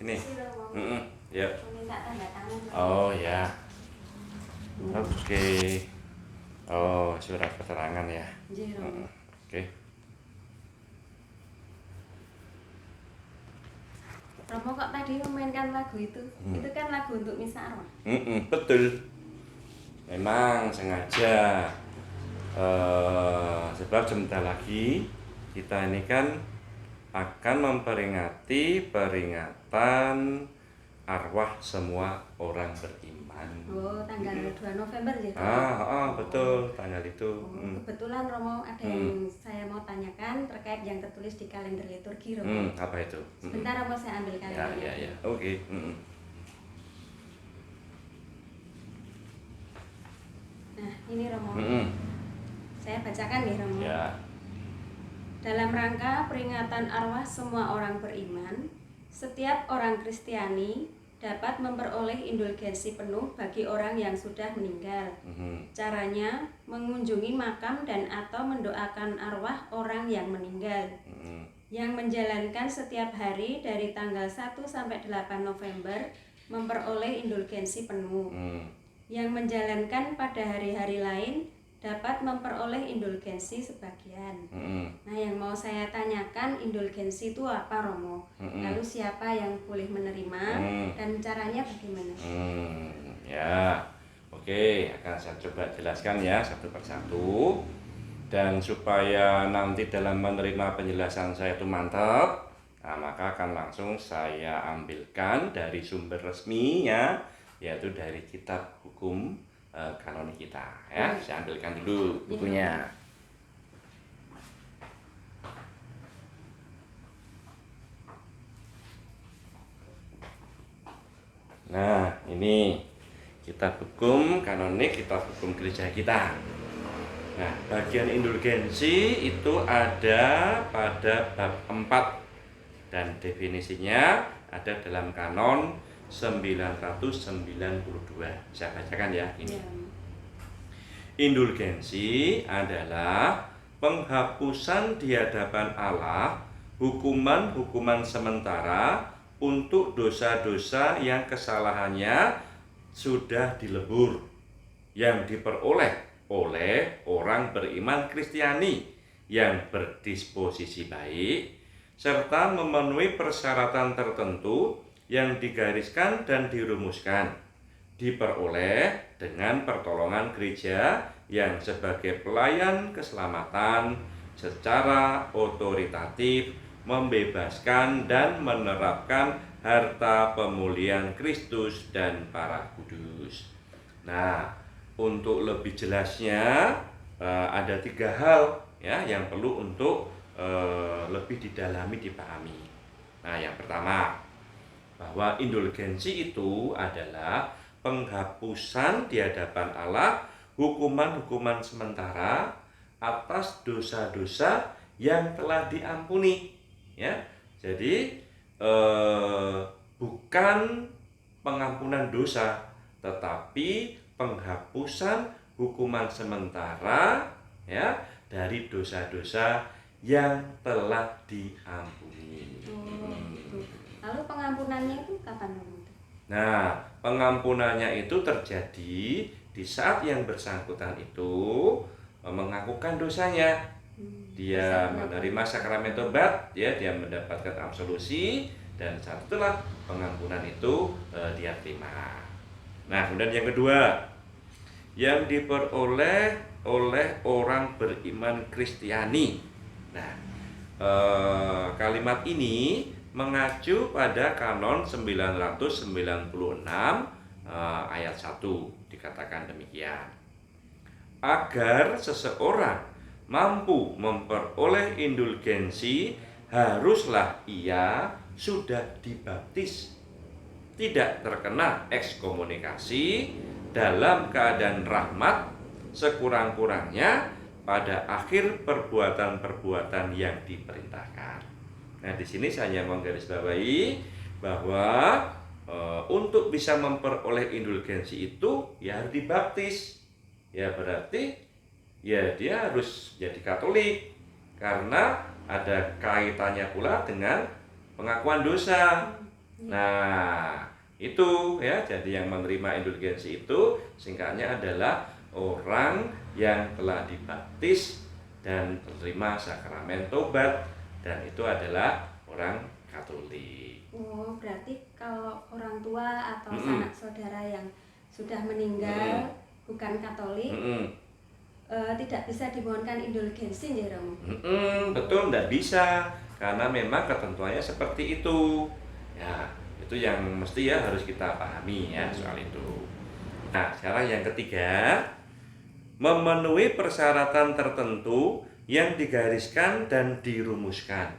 Sini. Romo. Ya. Minta tanda tangan. Oh ya. Oke. Oh, surat keterangan ya. Nggih, Romo. Oke. Romo kok tadi memainkan lagu itu? Itu kan lagu untuk misa arwah. Betul. Memang sengaja. Sebab sebentar lagi kita ini kan akan memperingati peringatan arwah semua orang beriman. Oh, tanggal 2 November ya? Betul, tanggal itu. Kebetulan Romo ada yang saya mau tanyakan terkait yang tertulis di kalender liturgi, Romo. Apa itu? Sebentar Romo, saya ambil kalendernya. Ya. Oke. Nah, ini Romo. Saya bacakan ya, Romo. Ya. Dalam rangka peringatan arwah semua orang beriman, setiap orang Kristiani dapat memperoleh indulgensi penuh bagi orang yang sudah meninggal. Caranya, mengunjungi makam dan atau mendoakan arwah orang yang meninggal. Yang menjalankan setiap hari dari tanggal 1 sampai 8 November memperoleh indulgensi penuh. Yang menjalankan pada hari-hari lain dapat memperoleh indulgensi sebagian. Nah, yang mau saya tanyakan, indulgensi itu apa, Romo? Lalu siapa yang boleh menerima dan caranya bagaimana? Ya, oke, akan saya coba jelaskan ya satu persatu. Dan supaya nanti dalam menerima penjelasan saya itu mantap, maka akan langsung saya ambilkan dari sumber resminya, yaitu dari kitab hukum kanonik kita ya. Saya ambilkan dulu bukunya. Nah, ini kitab hukum kanonik, kitab hukum gereja kita. Nah, bagian indulgensi itu ada pada bab 4 dan definisinya ada dalam kanon 992. Saya bacakan ya ini. Indulgensi adalah penghapusan di hadapan Allah hukuman-hukuman sementara untuk dosa-dosa yang kesalahannya sudah dilebur, yang diperoleh oleh orang beriman Kristiani yang berdisposisi baik serta memenuhi persyaratan tertentu yang digariskan dan dirumuskan, diperoleh dengan pertolongan gereja yang sebagai pelayan keselamatan secara otoritatif membebaskan dan menerapkan harta pemulihan Kristus dan para kudus. Nah, untuk lebih jelasnya ada 3 hal ya yang perlu untuk lebih didalami, dipahami. Nah, yang pertama, bahwa indulgensi itu adalah penghapusan di hadapan Allah hukuman-hukuman sementara atas dosa-dosa yang telah diampuni ya. Jadi bukan pengampunan dosa, tetapi penghapusan hukuman sementara ya dari dosa-dosa yang telah diampuni. Gitu. Lalu pengampunannya itu kapan? Nah, pengampunannya itu terjadi di saat yang bersangkutan itu mengakukan dosanya. Dia menerima sakramen tobat, ya, dia mendapatkan absolusi, dan saat itulah pengampunan itu dia terima. Nah, kemudian yang kedua, yang diperoleh oleh orang beriman Kristiani. Nah, kalimat ini mengacu pada kanon 996 ayat 1, dikatakan demikian. Agar seseorang mampu memperoleh indulgensi, haruslah ia sudah dibaptis, tidak terkena ekskomunikasi, dalam keadaan rahmat, sekurang-kurangnya pada akhir perbuatan-perbuatan yang diperintahkan. Nah, di sini saya menggarisbawahi bahwa untuk bisa memperoleh indulgensi itu ya harus dibaptis. Ya berarti ya dia harus jadi Katolik, karena ada kaitannya pula dengan pengakuan dosa. Nah, itu ya, jadi yang menerima indulgensi itu singkatnya adalah orang yang telah dibaptis dan menerima sakramen tobat, dan itu adalah orang Katolik. Oh, berarti kalau orang tua atau Mm-mm. sanak saudara yang sudah meninggal bukan Katolik tidak bisa dimohonkan indulgensi ya Romo? Betul, tidak bisa karena memang ketentuannya seperti itu. Ya, itu yang mesti ya harus kita pahami ya soal itu. Nah, sekarang yang ketiga, memenuhi persyaratan tertentu yang digariskan dan dirumuskan.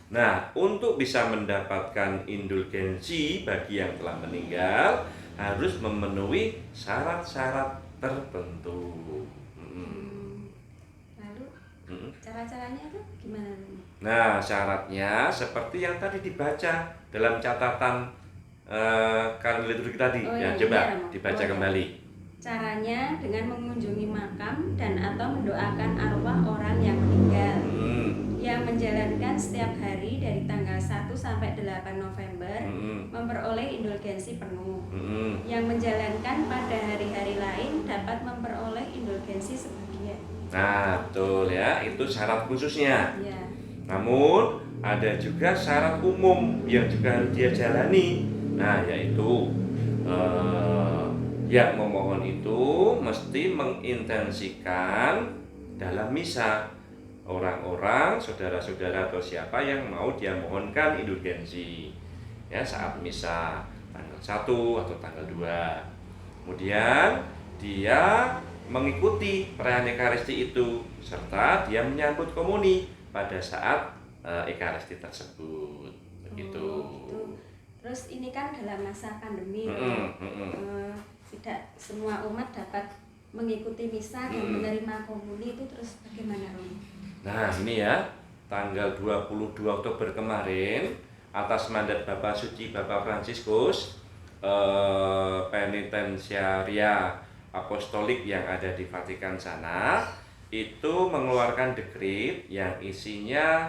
Nah, untuk bisa mendapatkan indulgensi bagi yang telah meninggal harus memenuhi syarat-syarat tertentu. Lalu Mm. cara-caranya itu gimana Romo? Nah, syaratnya seperti yang tadi dibaca dalam catatan kalender liturgi tadi. Oh, Ya, yang coba ini ya, Romo? dibaca Oh, ya. kembali. Caranya dengan mengunjungi makam dan atau mendoakan arwah orang yang meninggal yang menjalankan setiap hari dari tanggal 1 sampai 8 November memperoleh indulgensi penuh. Yang menjalankan pada hari-hari lain dapat memperoleh indulgensi sebagian. Nah, betul ya, itu syarat khususnya. Ya. Namun ada juga syarat umum yang juga harus dia jalani. Nah, yaitu yang memohon itu mesti mengintensikan dalam misa. Orang-orang, saudara-saudara atau siapa yang mau dia mohonkan indulgensi ya saat misa tanggal 1 atau tanggal 2. Kemudian dia mengikuti perayaan Ekaristi itu serta dia menyambut komuni pada saat Ekaristi tersebut. Begitu. Oh, gitu. Terus ini kan dalam masa pandemi, tidak semua umat dapat mengikuti misa dan menerima komuni itu, terus bagaimana Romo? Nah, ini ya, tanggal 22 Oktober kemarin atas mandat Bapak Suci Bapak Fransiskus, penitensiaria apostolik yang ada di Vatikan sana itu mengeluarkan dekrit yang isinya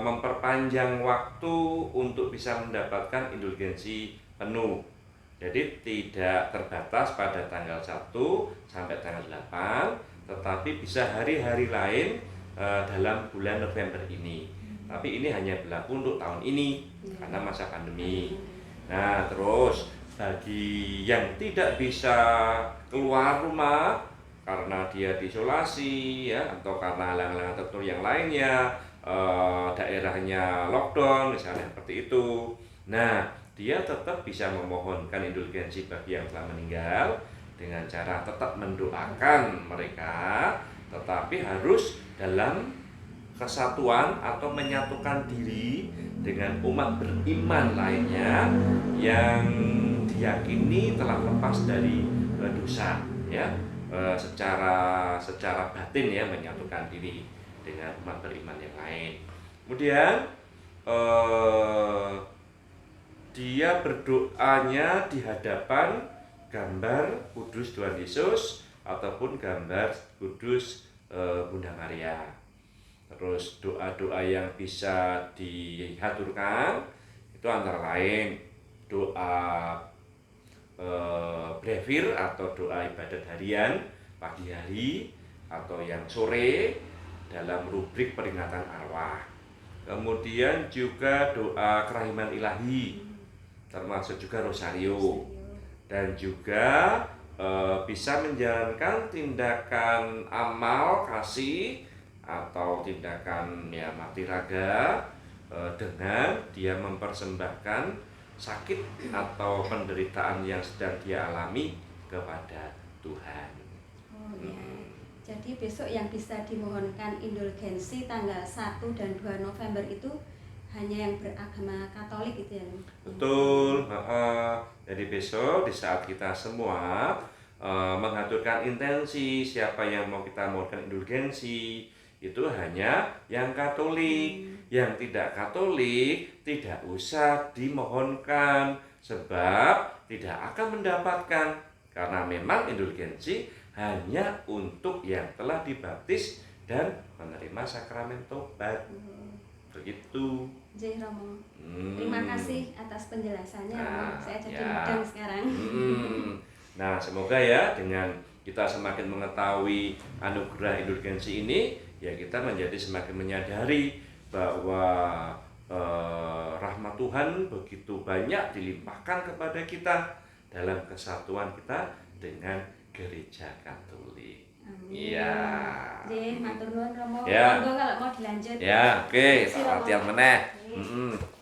memperpanjang waktu untuk bisa mendapatkan indulgensi penuh. Jadi tidak terbatas pada tanggal 1 sampai tanggal 8, tetapi bisa hari-hari lain dalam bulan November ini. Tapi ini hanya berlaku untuk tahun ini karena masa pandemi. Nah, terus bagi yang tidak bisa keluar rumah karena dia diisolasi ya atau karena halang-halangan tertentu yang lainnya, daerahnya lockdown misalnya seperti itu. Nah, dia tetap bisa memohonkan indulgensi bagi yang telah meninggal dengan cara tetap mendoakan mereka, tetapi harus dalam kesatuan atau menyatukan diri dengan umat beriman lainnya yang diyakini telah lepas dari dosa ya, secara batin ya, menyatukan diri dengan umat beriman yang lain. Kemudian dia berdoanya di hadapan gambar kudus Tuhan Yesus ataupun gambar kudus Bunda Maria. Terus doa-doa yang bisa dihaturkan itu antara lain doa brevir atau doa ibadat harian pagi hari atau yang sore dalam rubrik peringatan arwah. Kemudian juga doa kerahiman ilahi, termasuk juga rosario, dan juga bisa menjalankan tindakan amal kasih atau tindakan ya mati raga dengan dia mempersembahkan sakit atau penderitaan yang sedang dia alami kepada Tuhan. Oh ya. Jadi besok yang bisa dimohonkan indulgensi tanggal 1 dan 2 November itu hanya yang beragama Katolik gitu ya? Betul. Jadi besok di saat kita semua mengaturkan intensi siapa yang mau kita mohonkan indulgensi itu hanya yang Katolik. Yang tidak Katolik tidak usah dimohonkan sebab tidak akan mendapatkan, karena memang indulgensi hanya untuk yang telah dibaptis dan menerima sakramen tobat. begitu. Nggih, Romo. Terima kasih atas penjelasannya, Romo. Saya jadi Ya. mudeng sekarang. Nah, semoga ya dengan kita semakin mengetahui anugerah indulgensi ini, ya kita menjadi semakin menyadari bahwa rahmat Tuhan begitu banyak dilimpahkan kepada kita dalam kesatuan kita dengan Gereja Katolik. Amin. Iya. Nggih, matur nuwun, Romo. Ya. Monggo kalau mau dilanjut. Ya, oke, Terima kasih, Romo. latihan meneh. Oke.